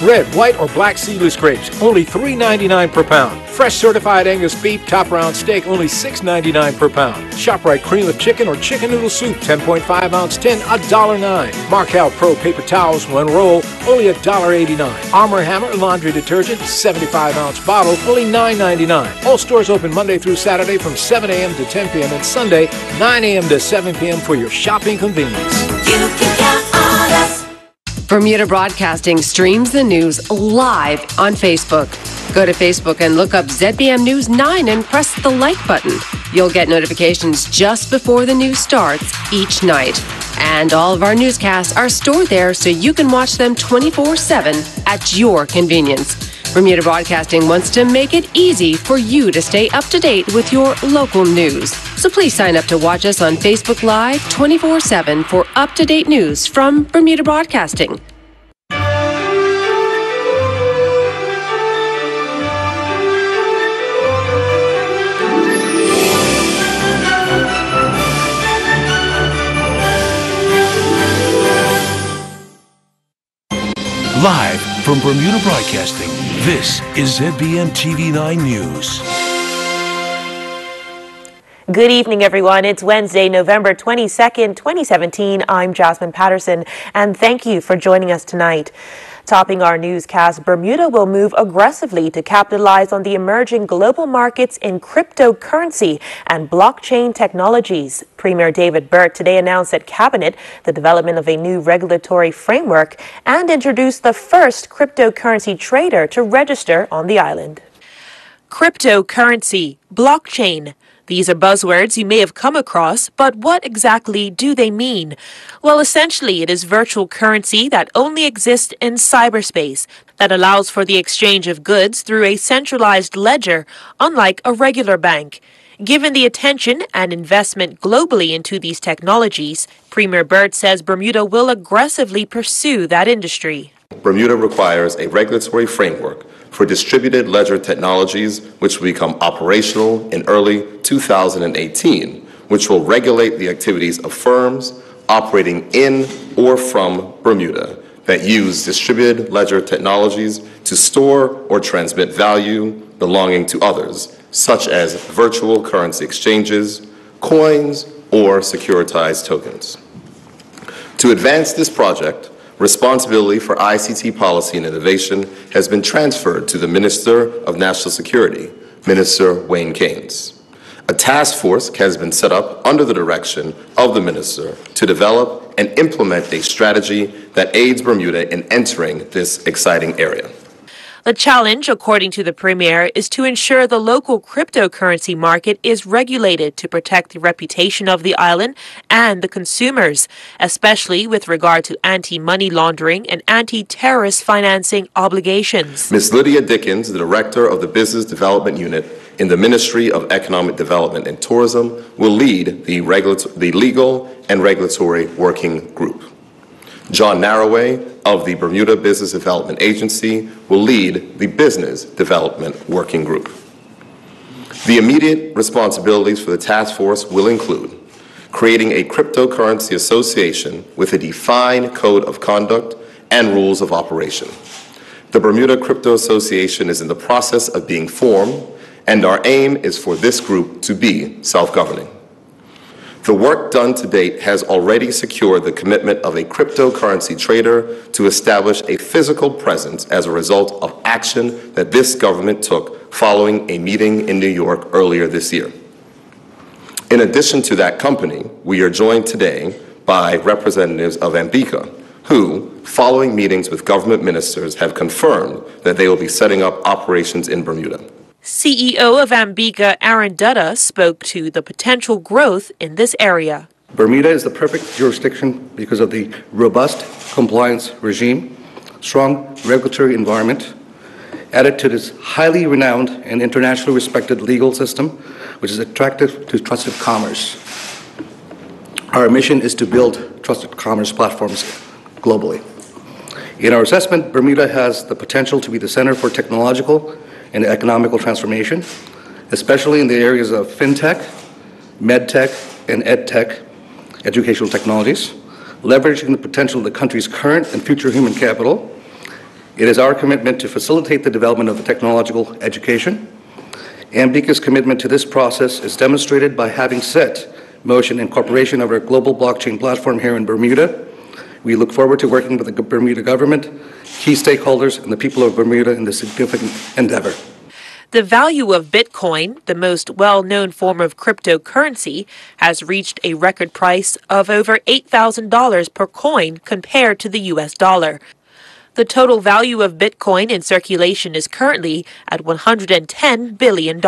Red, white, or black seedless grapes, only $3.99 per pound. Fresh certified Angus beef, top round steak, only $6.99 per pound. ShopRite cream of chicken or chicken noodle soup, 10.5 ounce tin, $1.09. Markel Pro paper towels, one roll, only $1.89. Armor Hammer laundry detergent, 75 ounce bottle, only $9.99. All stores open Monday through Saturday from 7 a.m. to 10 p.m. and Sunday, 9 a.m. to 7 p.m. for your shopping convenience. You can count on us. Bermuda Broadcasting streams the news live on Facebook. Go to Facebook and look up ZBM News 9 and press the like button. You'll get notifications just before the news starts each night. And all of our newscasts are stored there so you can watch them 24/7 at your convenience. Bermuda Broadcasting wants to make it easy for you to stay up to date with your local news. So please sign up to watch us on Facebook Live 24/7 for up-to-date news from Bermuda Broadcasting. Live from Bermuda Broadcasting, this is ZBM TV9 News. Good evening, everyone. It's Wednesday, November 22nd, 2017. I'm Jasmine Patterson, and thank you for joining us tonight. Topping our newscast, Bermuda will move aggressively to capitalize on the emerging global markets in cryptocurrency and blockchain technologies. Premier David Burt today announced at Cabinet the development of a new regulatory framework and introduced the first cryptocurrency trader to register on the island. Cryptocurrency, blockchain. These are buzzwords you may have come across, but what exactly do they mean? Well, essentially, it is virtual currency that only exists in cyberspace that allows for the exchange of goods through a centralized ledger, unlike a regular bank. Given the attention and investment globally into these technologies, Premier Burt says Bermuda will aggressively pursue that industry. Bermuda requires a regulatory framework for distributed ledger technologies, which will become operational in early 2018, which will regulate the activities of firms operating in or from Bermuda that use distributed ledger technologies to store or transmit value belonging to others, such as virtual currency exchanges, coins, or securitized tokens. To advance this project, responsibility for ICT policy and innovation has been transferred to the Minister of National Security, Minister Wayne Keynes. A task force has been set up under the direction of the Minister to develop and implement a strategy that aids Bermuda in entering this exciting area. The challenge, according to the Premier, is to ensure the local cryptocurrency market is regulated to protect the reputation of the island and the consumers, especially with regard to anti-money laundering and anti-terrorist financing obligations. Ms. Lydia Dickens, the Director of the Business Development Unit in the Ministry of Economic Development and Tourism, will lead the Legal and Regulatory Working Group. John Narroway of the Bermuda Business Development Agency will lead the Business Development Working Group. The immediate responsibilities for the task force will include creating a cryptocurrency association with a defined code of conduct and rules of operation. The Bermuda Crypto Association is in the process of being formed, and our aim is for this group to be self-governing. The work done to date has already secured the commitment of a cryptocurrency trader to establish a physical presence as a result of action that this government took following a meeting in New York earlier this year. In addition to that company, we are joined today by representatives of Ambika, who, following meetings with government ministers, have confirmed that they will be setting up operations in Bermuda. CEO of Ambika, Aaron Dutta, spoke to the potential growth in this area. Bermuda is the perfect jurisdiction because of the robust compliance regime, strong regulatory environment, added to this highly renowned and internationally respected legal system, which is attractive to trusted commerce. Our mission is to build trusted commerce platforms globally. In our assessment, Bermuda has the potential to be the center for technological and economical transformation, especially in the areas of fintech, medtech, and edtech, educational technologies, leveraging the potential of the country's current and future human capital, It is our commitment to facilitate the development of the technological education. Ambica's commitment to this process is demonstrated by having set motion incorporation of our global blockchain platform here in Bermuda. We look forward to working with the Bermuda government, key stakeholders, and the people of Bermuda in this significant endeavor. The value of Bitcoin, the most well-known form of cryptocurrency, has reached a record price of over $8,000 per coin compared to the US dollar. The total value of Bitcoin in circulation is currently at $110 billion.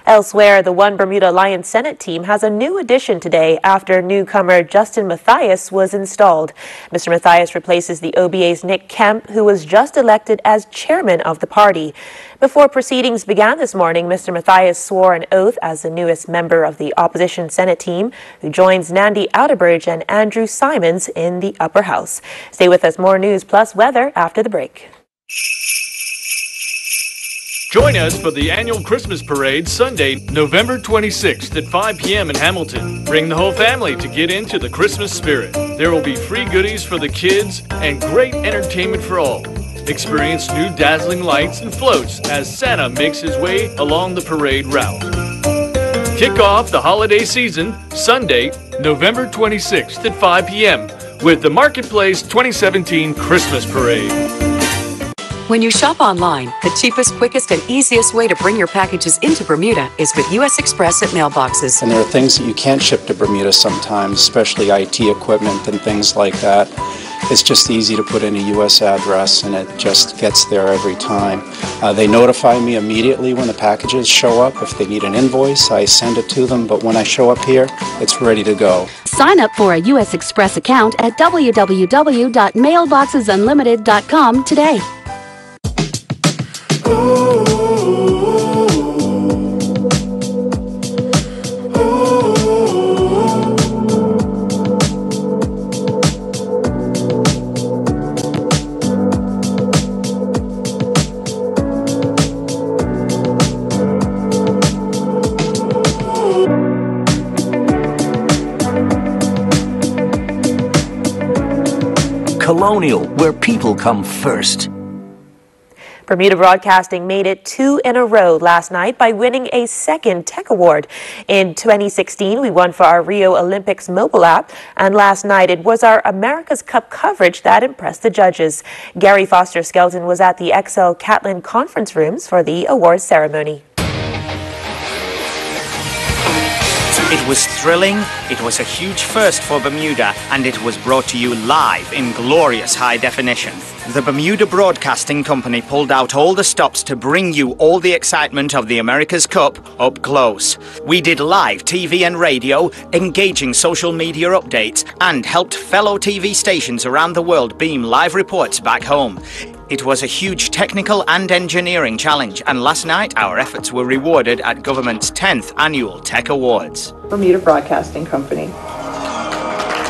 Elsewhere, the One Bermuda Alliance Senate team has a new addition today after newcomer Justin Mathias was installed. Mr. Mathias replaces the OBA's Nick Kemp, who was just elected as chairman of the party. Before proceedings began this morning, Mr. Mathias swore an oath as the newest member of the opposition Senate team, who joins Nandi Outerbridge and Andrew Simons in the upper house. Stay with us, more news plus weather after the break. Join us for the annual Christmas Parade Sunday, November 26th at 5 p.m. in Hamilton. Bring the whole family to get into the Christmas spirit. There will be free goodies for the kids and great entertainment for all. Experience new dazzling lights and floats as Santa makes his way along the parade route. Kick off the holiday season Sunday, November 26th at 5 p.m. with the Marketplace 2017 Christmas Parade. When you shop online, the cheapest, quickest, and easiest way to bring your packages into Bermuda is with U.S. Express at mailboxes. And there are things that you can't ship to Bermuda sometimes, especially IT equipment and things like that. It's just easy to put in a U.S. address and it just gets there every time. They notify me immediately when the packages show up. If they need an invoice, I send it to them, but when I show up here, it's ready to go. Sign up for a U.S. Express account at www.mailboxesunlimited.com today. Colonial, where people come first. Bermuda Broadcasting made it 2 in a row last night by winning a second Tech Award. In 2016, we won for our Rio Olympics mobile app, and last night it was our America's Cup coverage that impressed the judges. Gary Foster Skelton was at the XL Catlin conference rooms for the awards ceremony. It was thrilling, it was a huge first for Bermuda, and it was brought to you live in glorious high definition. The Bermuda Broadcasting Company pulled out all the stops to bring you all the excitement of the America's Cup up close. We did live TV and radio, engaging social media updates, and helped fellow TV stations around the world beam live reports back home. It was a huge technical and engineering challenge, and last night our efforts were rewarded at government's 10th Annual Tech Awards. Bermuda Broadcasting Company.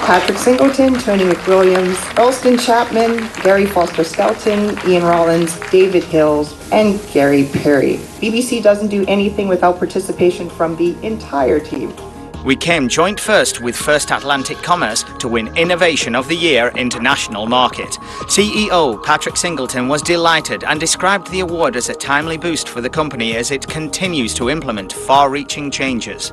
Patrick Singleton, Tony McWilliams, Earlston Chapman, Gary Foster Skelton, Ian Rollins, David Hills, and Gary Perry. BBC doesn't do anything without participation from the entire team. We came joint first with First Atlantic Commerce to win Innovation of the Year International Market. CEO Patrick Singleton was delighted and described the award as a timely boost for the company as it continues to implement far-reaching changes.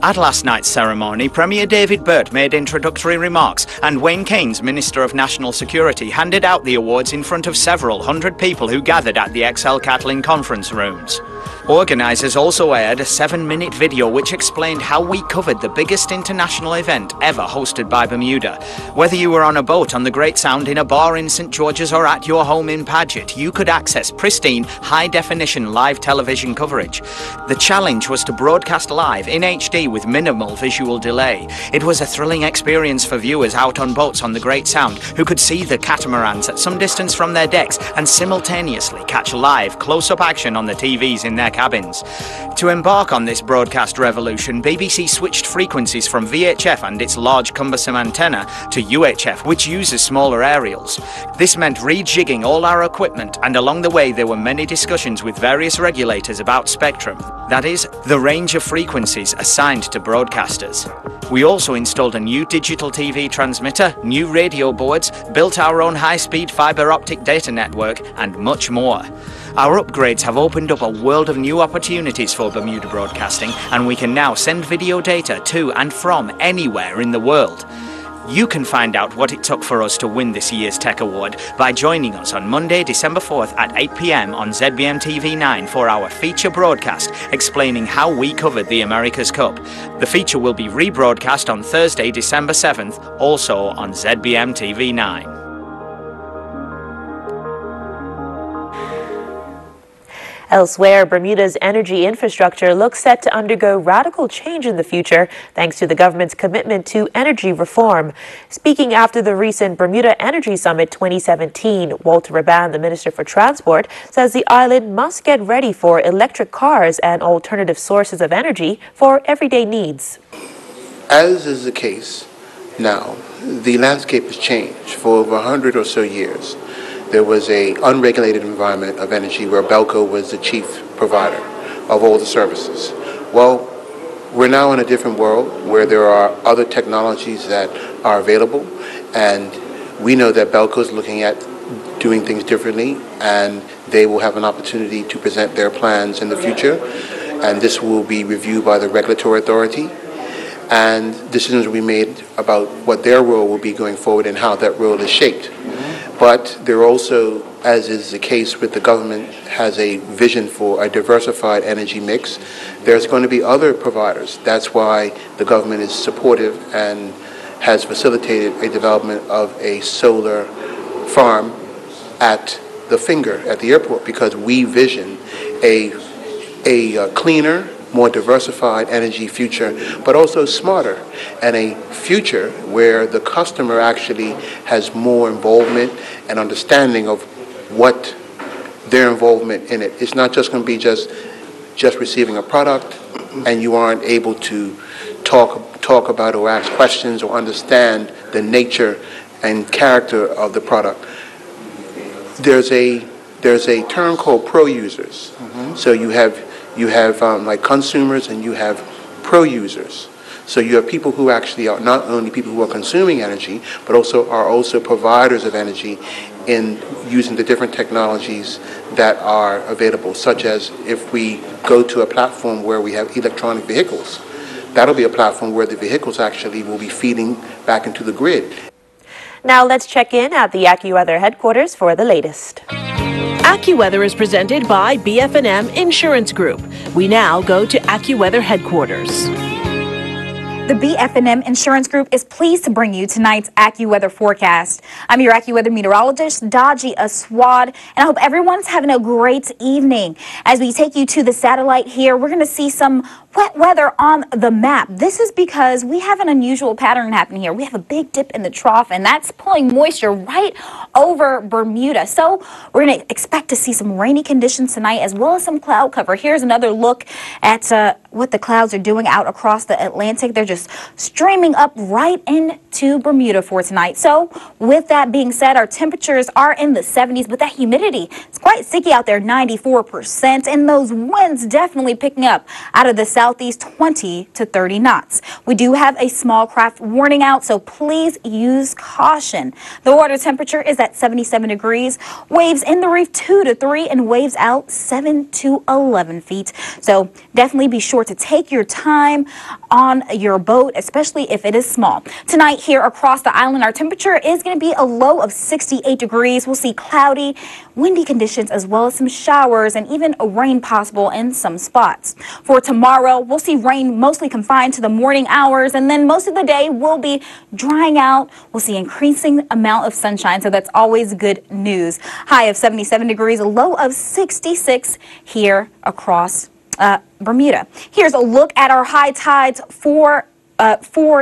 At last night's ceremony, Premier David Burt made introductory remarks, and Wayne Keynes, Minister of National Security, handed out the awards in front of several hundred people who gathered at the XL Catlin conference rooms. Organisers also aired a 7-minute video which explained how we covered the biggest international event ever hosted by Bermuda. Whether you were on a boat on the Great Sound, in a bar in St George's, or at your home in Paget, you could access pristine, high-definition live television coverage. The challenge was to broadcast live in HD with minimal visual delay. It was a thrilling experience for viewers out on boats on the Great Sound who could see the catamarans at some distance from their decks and simultaneously catch live, close-up action on the TVs in their cabins. To embark on this broadcast revolution, BBC switched frequencies from VHF and its large cumbersome antenna to UHF, which uses smaller aerials. This meant rejigging all our equipment, and along the way there were many discussions with various regulators about spectrum, that is, the range of frequencies assigned assigned to broadcasters. We also installed a new digital TV transmitter, new radio boards, built our own high-speed fiber optic data network, and much more. Our upgrades have opened up a world of new opportunities for Bermuda Broadcasting, and we can now send video data to and from anywhere in the world. You can find out what it took for us to win this year's Tech Award by joining us on Monday, December 4th at 8 p.m. on ZBM TV9 for our feature broadcast explaining how we covered the America's Cup. The feature will be rebroadcast on Thursday, December 7th, also on ZBM TV9. Elsewhere, Bermuda's energy infrastructure looks set to undergo radical change in the future thanks to the government's commitment to energy reform. Speaking after the recent Bermuda Energy Summit 2017, Walter Raban, the Minister for Transport, says the island must get ready for electric cars and alternative sources of energy for everyday needs. As is the case now, the landscape has changed. For over 100 or so years, there was an unregulated environment of energy where BELCO was the chief provider of all the services. Well, we're now in a different world where there are other technologies that are available, and we know that BELCO is looking at doing things differently, and they will have an opportunity to present their plans in the future, and this will be reviewed by the regulatory authority, and decisions will be made about what their role will be going forward and how that role is shaped. But there also, as is the case with the government, has a vision for a diversified energy mix. There's going to be other providers. That's why the government is supportive and has facilitated a development of a solar farm at the Finger at the airport, because we vision a cleaner, more diversified energy future, but also smarter, and a future where the customer actually has more involvement and understanding of what their involvement in it. It's not just going to be just receiving a product and you aren't able to talk about or ask questions or understand the nature and character of the product. There's a term called pro users. So you have like consumers and you have pro users. So you have people who actually are not only people who are consuming energy, but are also providers of energy in using the different technologies that are available, such as if we go to a platform where we have electronic vehicles, that'll be a platform where the vehicles actually will be feeding back into the grid. Now let's check in at the AccuWeather headquarters for the latest. AccuWeather is presented by BF&M Insurance Group. We now go to AccuWeather headquarters. The BF&M Insurance Group is pleased to bring you tonight's AccuWeather forecast. I'm your AccuWeather meteorologist, Daji Aswad, and I hope everyone's having a great evening. As we take you to the satellite here, we're going to see some wet weather on the map. This is because we have an unusual pattern happening here. We have a big dip in the trough, and that's pulling moisture right over Bermuda. So we're going to expect to see some rainy conditions tonight, as well as some cloud cover. Here's another look at what the clouds are doing out across the Atlantic. They're just streaming up right into Bermuda for tonight. So with that being said, our temperatures are in the 70s, but that humidity is quite sticky out there, 94%, and those winds definitely picking up out of the southeast, 20 to 30 knots. We do have a small craft warning out, so please use caution. The water temperature is at 77 degrees, waves in the reef 2 to 3, and waves out 7 to 11 feet. So definitely be sure to take your time on your boat, especially if it is small. Tonight here across the island, our temperature is going to be a low of 68 degrees. We'll see cloudy, windy conditions, as well as some showers and even a rain possible in some spots. For tomorrow, we'll see rain mostly confined to the morning hours, and then most of the day will be drying out. We'll see increasing amount of sunshine, so that's always good news. High of 77 degrees, a low of 66 here across Bermuda. Here's a look at our high tides for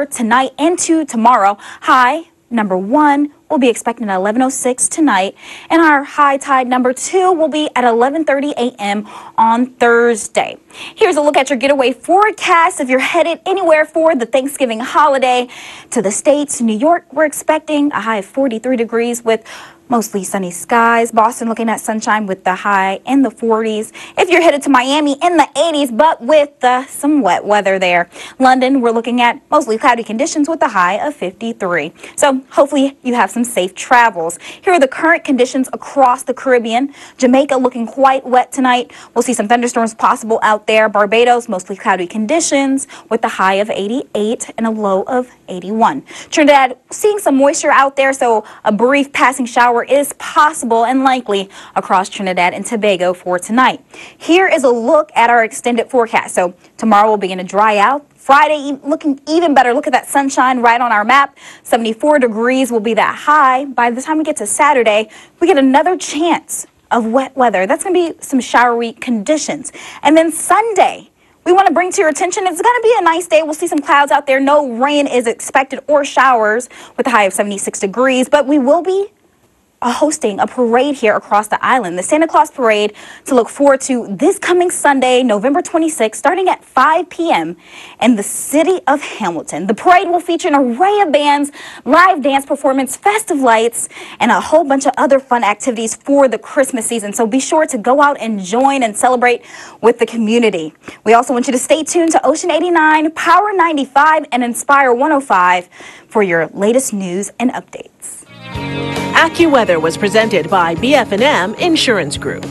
tonight into tomorrow. High number 1 will be expecting at 11:06 tonight, and our high tide number 2 will be at 11:30 a.m. on Thursday. Here's a look at your getaway forecast if you're headed anywhere for the Thanksgiving holiday. To the States, New York, we're expecting a high of 43 degrees with mostly sunny skies. Boston looking at sunshine with the high in the 40s. If you're headed to Miami, in the 80s, but with some wet weather there. London, we're looking at mostly cloudy conditions with a high of 53. So hopefully you have some safe travels. Here are the current conditions across the Caribbean. Jamaica looking quite wet tonight. We'll see some thunderstorms possible out there. Barbados, mostly cloudy conditions with a high of 88 and a low of 81. Trinidad, seeing some moisture out there, so a brief passing shower is possible and likely across Trinidad and Tobago for tonight. Here is a look at our extended forecast. So tomorrow will begin to dry out. Friday looking even better. Look at that sunshine right on our map. 74 degrees will be that high. By the time we get to Saturday, we get another chance of wet weather. That's going to be some showery conditions. And then Sunday, we want to bring to your attention, it's going to be a nice day. We'll see some clouds out there. No rain is expected or showers with a high of 76 degrees, but we will be hosting a parade here across the island, the Santa Claus Parade, to look forward to this coming Sunday, November 26th, starting at 5 p.m. in the city of Hamilton. The parade will feature an array of bands, live dance performance, festive lights, and a whole bunch of other fun activities for the Christmas season. So be sure to go out and join and celebrate with the community. We also want you to stay tuned to Ocean 89, Power 95, and Inspire 105 for your latest news and updates. AccuWeather was presented by BF&M Insurance Group.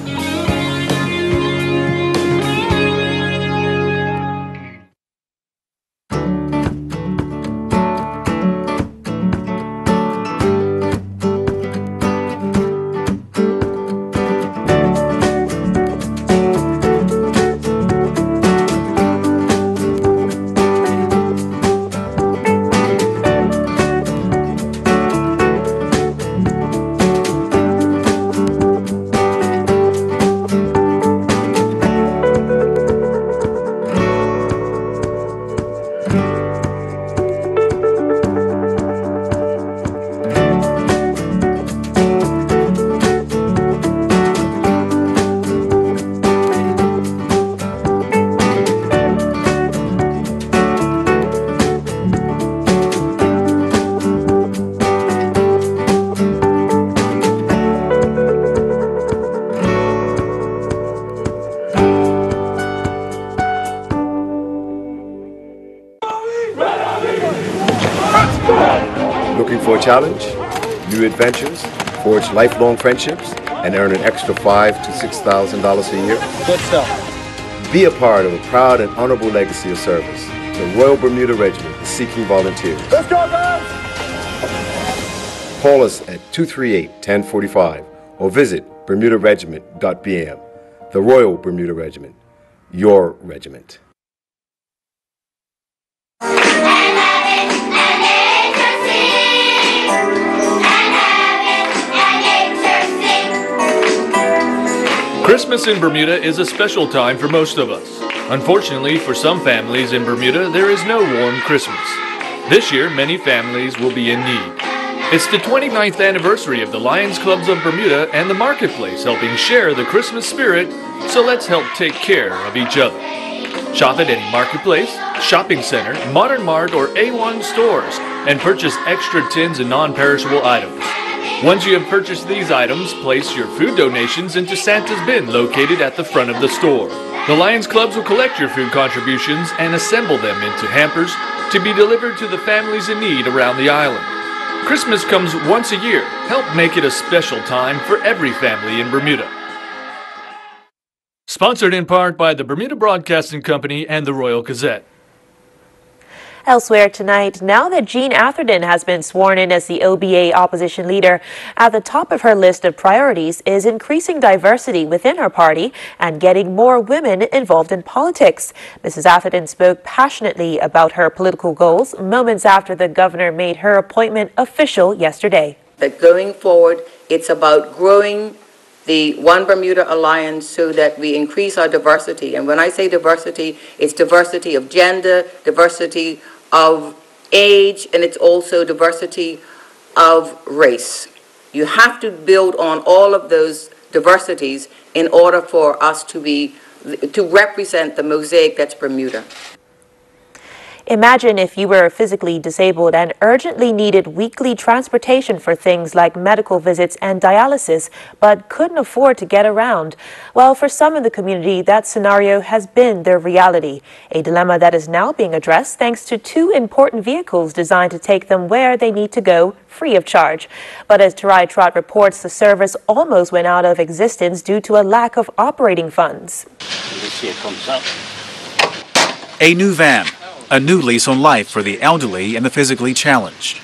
Looking for a challenge, new adventures, forge lifelong friendships, and earn an extra $5,000 to $6,000 a year? Good stuff. Be a part of a proud and honorable legacy of service. The Royal Bermuda Regiment is seeking volunteers. Let's go, guys! Call us at 238-1045 or visit bermudaregiment.bm. The Royal Bermuda Regiment, your regiment. Christmas in Bermuda is a special time for most of us. Unfortunately, for some families in Bermuda, there is no warm Christmas. This year, many families will be in need. It's the 29th anniversary of the Lions Clubs of Bermuda and the Marketplace helping share the Christmas spirit, so let's help take care of each other. Shop at any Marketplace, shopping center, Modern Mart, or A1 stores and purchase extra tins and non-perishable items. Once you have purchased these items, place your food donations into Santa's bin located at the front of the store. The Lions Clubs will collect your food contributions and assemble them into hampers to be delivered to the families in need around the island. Christmas comes once a year. Help make it a special time for every family in Bermuda. Sponsored in part by the Bermuda Broadcasting Company and the Royal Gazette. Elsewhere tonight, now that Jean Atherton has been sworn in as the OBA opposition leader, at the top of her list of priorities is increasing diversity within her party and getting more women involved in politics. Mrs. Atherton spoke passionately about her political goals moments after the governor made her appointment official yesterday. That going forward, it's about growing the One Bermuda Alliance so that we increase our diversity. And when I say diversity, it's diversity of gender, diversity of age, and it's also diversity of race. You have to build on all of those diversities in order for us to be to represent the mosaic that's Bermuda. Imagine if you were physically disabled and urgently needed weekly transportation for things like medical visits and dialysis, but couldn't afford to get around. Well, for some in the community, that scenario has been their reality, a dilemma that is now being addressed thanks to 2 important vehicles designed to take them where they need to go free of charge. But as Tarai Trott reports, the service almost went out of existence due to a lack of operating funds. A new van. A new lease on life for the elderly and the physically challenged.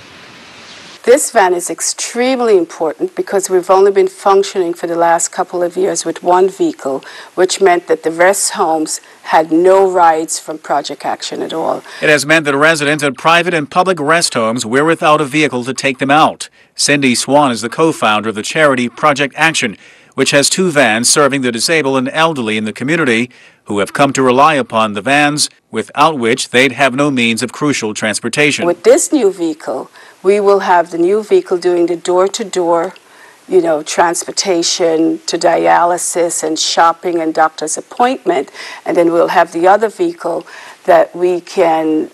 This van is extremely important because we've only been functioning for the last couple of years with 1 vehicle, which meant that the rest homes had no rides from Project Action at all. It has meant that residents at private and public rest homes were without a vehicle to take them out. Cindy Swan is the co-founder of the charity Project Action, which has 2 vans serving the disabled and elderly in the community who have come to rely upon the vans, without which they'd have no means of crucial transportation. With this new vehicle, we will have the new vehicle doing the door-to-door, transportation to dialysis and shopping and doctor's appointment, and then we'll have the other vehicle that we can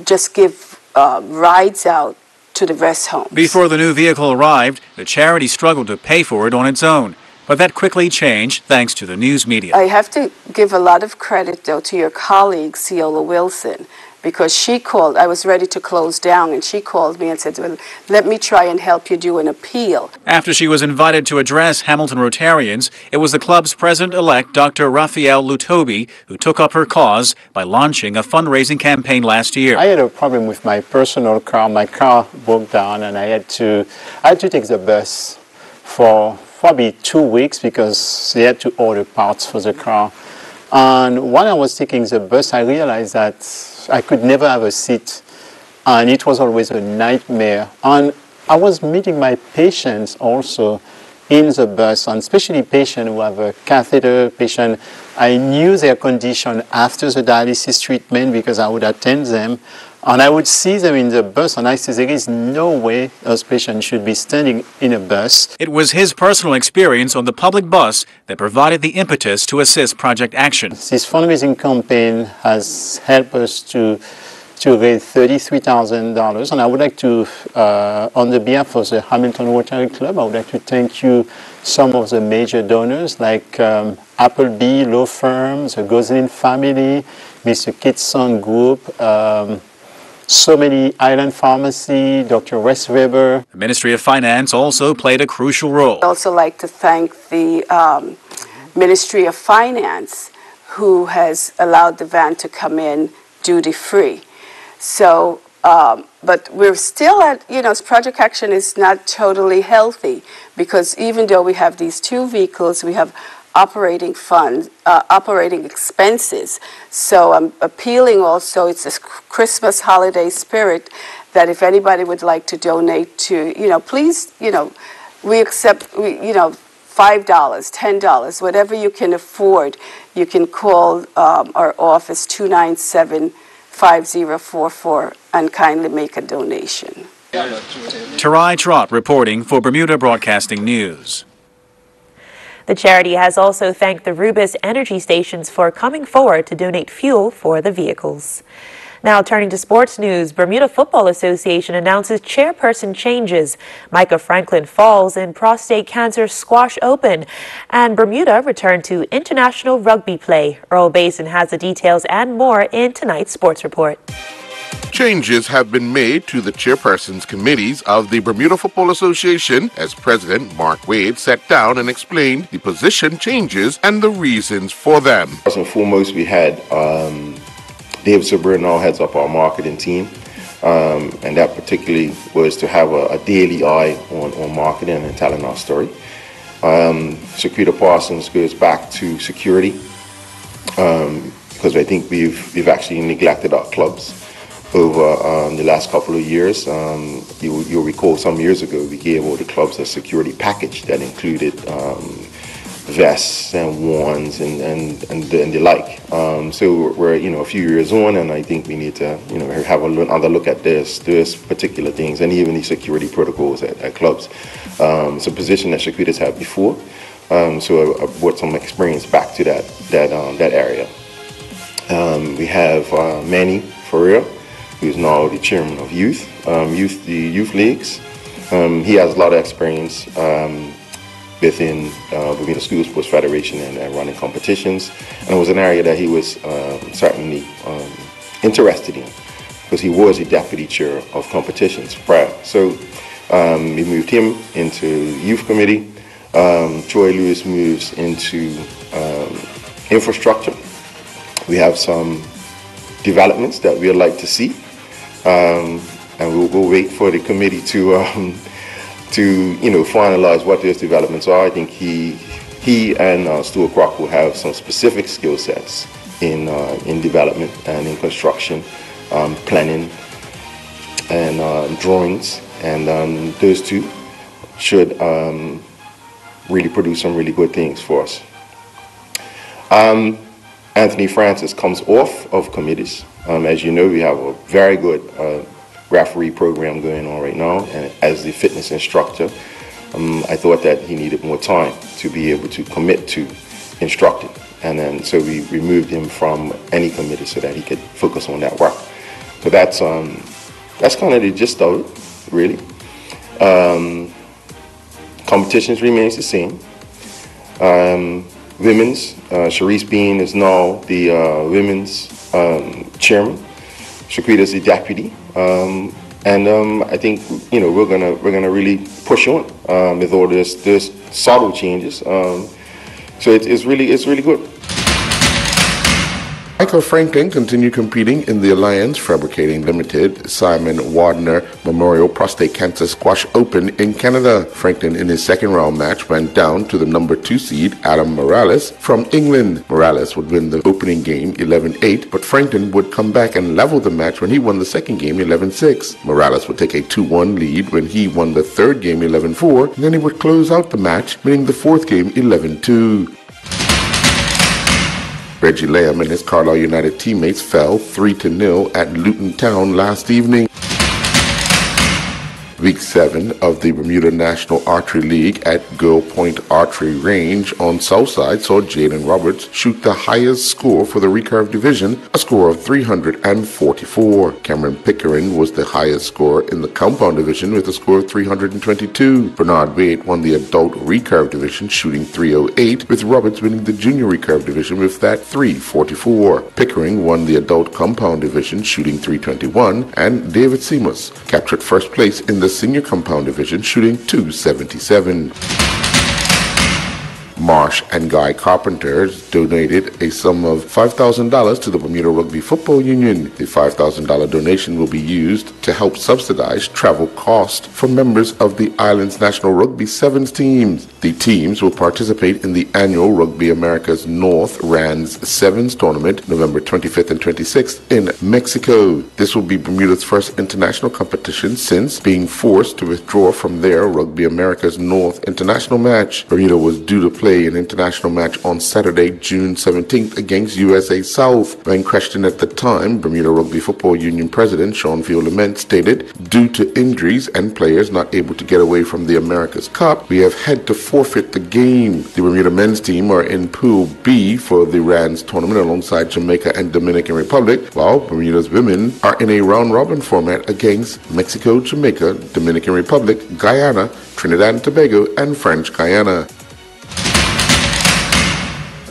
just give rides out to the rest homes. Before the new vehicle arrived, the charity struggled to pay for it on its own. But that quickly changed thanks to the news media. I have to give a lot of credit, though, to your colleague, Ciola Wilson, because she called. I was ready to close down, and she called me and said, well, let me try and help you do an appeal. After she was invited to address Hamilton Rotarians, it was the club's president-elect, Dr. Raphael Lutobi, who took up her cause by launching a fundraising campaign last year. I had a problem with my personal car. My car broke down, and I had to take the bus for probably 2 weeks because they had to order parts for the car. And when I was taking the bus, I realized that I could never have a seat, and it was always a nightmare. And I was meeting my patients also in the bus, and especially patients who have a catheter, patient. I knew their condition after the dialysis treatment because I would attend them. And I would see them in the bus, and I said, there is no way those patients should be standing in a bus. It was his personal experience on the public bus that provided the impetus to assist Project Action. This fundraising campaign has helped us to raise $33,000, and I would like to, on the behalf of the Hamilton Rotary Club, I would like to thank you, some of the major donors like Appleby Law Firm, the Gosling family, Mr. Kitson Group, so many Island Pharmacy, Dr. Wes Weber. The Ministry of Finance also played a crucial role. I'd also like to thank the Ministry of Finance, who has allowed the van to come in duty-free. So, but we're still at, Project Action is not totally healthy because even though we have these 2 vehicles, we have operating funds, operating expenses. So I'm appealing also, it's a Christmas holiday spirit, that if anybody would like to donate to, please, we accept, $5, $10, whatever you can afford. You can call our office 297-5044 and kindly make a donation. Tarai Trott reporting for Bermuda Broadcasting News. The charity has also thanked the Rubis energy stations for coming forward to donate fuel for the vehicles. Now turning to sports news, Bermuda Football Association announces chairperson changes. Micah Franklin falls in Prostate Cancer Squash Open, and Bermuda returned to international rugby play. Earl Basin has the details and more in tonight's sports report. Changes have been made to the chairpersons committees of the Bermuda Football Association as President Mark Wade sat down and explained the position changes and the reasons for them. First and foremost, we had David Sabrin now heads up our marketing team, and that particularly was to have a daily eye on marketing and telling our story. Security Parsons goes back to security because I think we've actually neglected our clubs over the last couple of years. You'll recall some years ago we gave all the clubs a security package that included vests and wands and the like. So we're a few years on, and I think we need to have another look at this particular things and even the security protocols at clubs. It's a position that Shaquitas had before, So I brought some experience back to that area. We have Manny Ferrer, who's now the chairman of the youth leagues. He has a lot of experience within Bermuda School Sports Federation and running competitions, and it was an area that he was certainly interested in, because he was a deputy chair of competitions prior. So we moved him into youth committee. Troy Lewis moves into infrastructure. We have some developments that we'd like to see, and we'll wait for the committee to finalize what those developments are. I think he and Stuart Crock will have some specific skill sets in development and in construction, planning and drawings, and those two should really produce some really good things for us. Anthony Francis comes off of committees. As you know, we have a very good referee program going on right now, and as the fitness instructor, I thought that he needed more time to be able to commit to instructing, and then so we removed him from any committee so that he could focus on that work. So that's kind of the gist of it, really. Competitions remains the same. Women's, Sharice Bean is now the women's chairman. Shaquita is the deputy, and I think we're gonna really push on with all this subtle changes. So it's really good. Michael Franklin continued competing in the Alliance Fabricating Limited Simon Wardner Memorial Prostate Cancer Squash Open in Canada. Franklin, in his second round match, went down to the number 2 seed Adam Morales from England. Morales would win the opening game 11-8, but Franklin would come back and level the match when he won the second game 11-6. Morales would take a 2-1 lead when he won the third game 11-4, and then he would close out the match, winning the fourth game 11-2. Reggie Lamb and his Carlisle United teammates fell 3-0 at Luton Town last evening. Week 7 of the Bermuda National Archery League at Girl Point Archery Range on Southside saw Jaden Roberts shoot the highest score for the recurve division, a score of 344. Cameron Pickering was the highest scorer in the compound division with a score of 322. Bernard Wade won the adult recurve division shooting 308, with Roberts winning the junior recurve division with that 344. Pickering won the adult compound division shooting 321, and David Seamus captured first place in the senior compound division shooting 277. Marsh and Guy Carpenters donated a sum of $5,000 to the Bermuda Rugby Football Union. The $5,000 donation will be used to help subsidize travel costs for members of the island's National Rugby Sevens teams. The teams will participate in the annual Rugby America's North RANS Sevens tournament November 25th and 26th in Mexico. This will be Bermuda's first international competition since being forced to withdraw from their Rugby America's North international match. Bermuda was due to play an international match on Saturday, June 17th against USA South. When questioned at the time, Bermuda Rugby Football Union President Sean Field-Lament stated, "Due to injuries and players not able to get away from the America's Cup, we have had to forfeit the game." The Bermuda men's team are in Pool B for the RANS tournament alongside Jamaica and Dominican Republic, while Bermuda's women are in a round-robin format against Mexico, Jamaica, Dominican Republic, Guyana, Trinidad and Tobago, and French Guyana.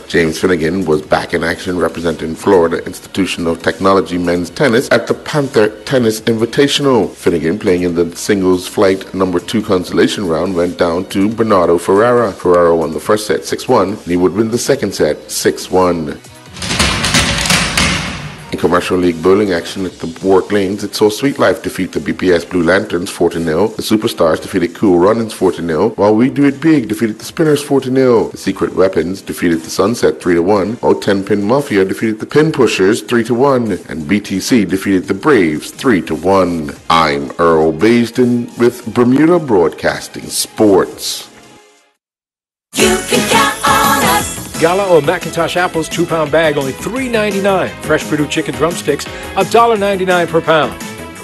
James Finnegan was back in action representing Florida Institution of Technology men's tennis at the Panther Tennis Invitational. Finnegan, playing in the singles flight number 2 consolation round, went down to Bernardo Ferrara. Ferrara won the first set 6-1, and he would win the second set 6-1. In Commercial League bowling action at the Warwick Lanes, it saw Sweet Life defeat the BPS Blue Lanterns 4-0. The Superstars defeated Cool Runnings 4-0, while We Do It Big defeated the Spinners 4-0. The Secret Weapons defeated the Sunset 3-1, while 10 Pin Mafia defeated the Pin Pushers 3-1, and BTC defeated the Braves 3-1. I'm Earl Baisden with Bermuda Broadcasting Sports. You can count on us. Gala or McIntosh apples, 2-pound bag, only $3.99. Fresh Purdue chicken drumsticks, $1.99 per pound.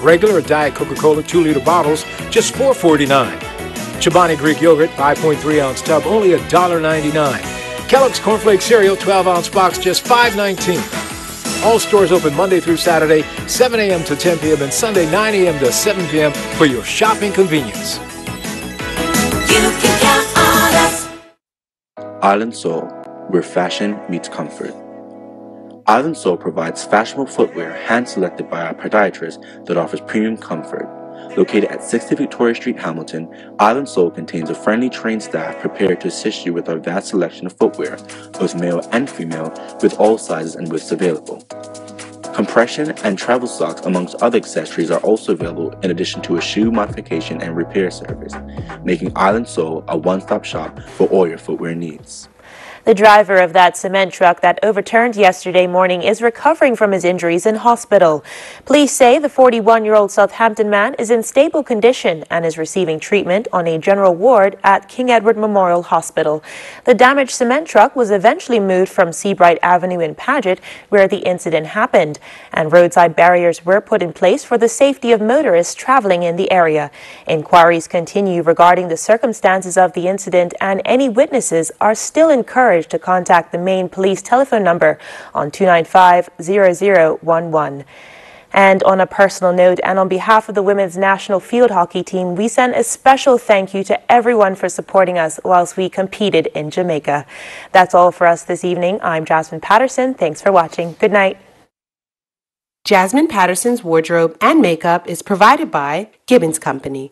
Regular or Diet Coca-Cola 2-liter bottles, just $4.49. Chobani Greek yogurt, 5.3-ounce tub, only $1.99. Kellogg's Cornflake cereal, 12-ounce box, just $5.19. All stores open Monday through Saturday, 7 a.m. to 10 p.m. and Sunday, 9 a.m. to 7 p.m. for your shopping convenience. You can count on us. Island Soul, where fashion meets comfort. Island Soul provides fashionable footwear hand-selected by our podiatrist that offers premium comfort. Located at 60 Victoria Street, Hamilton, Island Soul contains a friendly trained staff prepared to assist you with our vast selection of footwear, both male and female, with all sizes and widths available. Compression and travel socks, amongst other accessories, are also available in addition to a shoe modification and repair service, making Island Soul a one-stop shop for all your footwear needs. The driver of that cement truck that overturned yesterday morning is recovering from his injuries in hospital. Police say the 41-year-old Southampton man is in stable condition and is receiving treatment on a general ward at King Edward Memorial Hospital. The damaged cement truck was eventually moved from Seabright Avenue in Paget, where the incident happened, and roadside barriers were put in place for the safety of motorists traveling in the area. Inquiries continue regarding the circumstances of the incident, and any witnesses are still encouraged to contact the main police telephone number on 295-0011. And on a personal note, and on behalf of the women's national field hockey team, we send a special thank you to everyone for supporting us whilst we competed in Jamaica. That's all for us this evening. I'm Jasmine Patterson. Thanks for watching. Good night. Jasmine Patterson's wardrobe and makeup is provided by Gibbons Company.